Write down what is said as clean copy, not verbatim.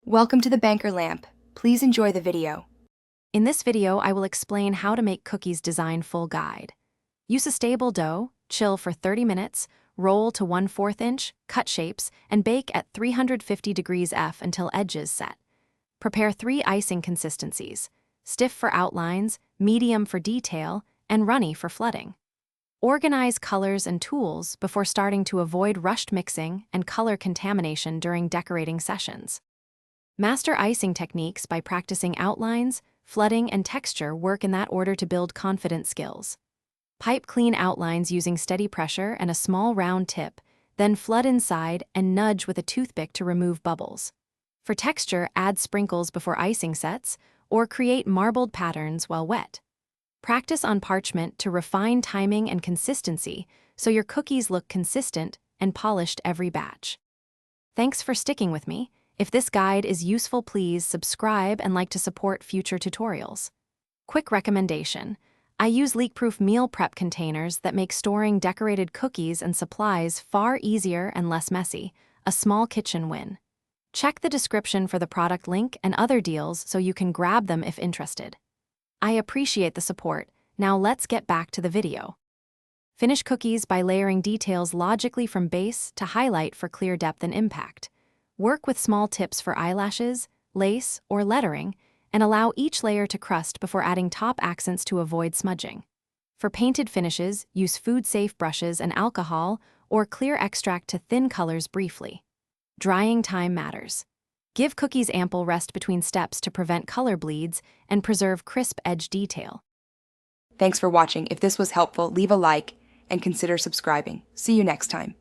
Welcome to the Banker Lamp. Please enjoy the video. In this video, I will explain how to make cookies design full guide. Use a stable dough, chill for 30 minutes, roll to 1/4 inch, cut shapes, and bake at 350 degrees F until edges set. Prepare 3 icing consistencies: stiff for outlines, medium for detail, and runny for flooding. Organize colors and tools before starting to avoid rushed mixing and color contamination during decorating sessions. Master icing techniques by practicing outlines, flooding, and texture. Work in that order to build confident skills. Pipe clean outlines using steady pressure and a small round tip, then flood inside and nudge with a toothpick to remove bubbles. For texture, add sprinkles before icing sets, or create marbled patterns while wet. Practice on parchment to refine timing and consistency so your cookies look consistent and polished every batch. Thanks for sticking with me. If this guide is useful, please subscribe and like to support future tutorials. Quick recommendation: I use leak-proof meal prep containers that make storing decorated cookies and supplies far easier and less messy, a small kitchen win. Check the description for the product link and other deals so you can grab them if interested. I appreciate the support. Now let's get back to the video. Finish cookies by layering details logically from base to highlight for clear depth and impact. Work with small tips for eyelashes, lace, or lettering, and allow each layer to crust before adding top accents to avoid smudging. For painted finishes, use food-safe brushes and alcohol or clear extract to thin colors briefly. Drying time matters. Give cookies ample rest between steps to prevent color bleeds and preserve crisp edge detail. Thanks for watching. If this was helpful, leave a like and consider subscribing. See you next time.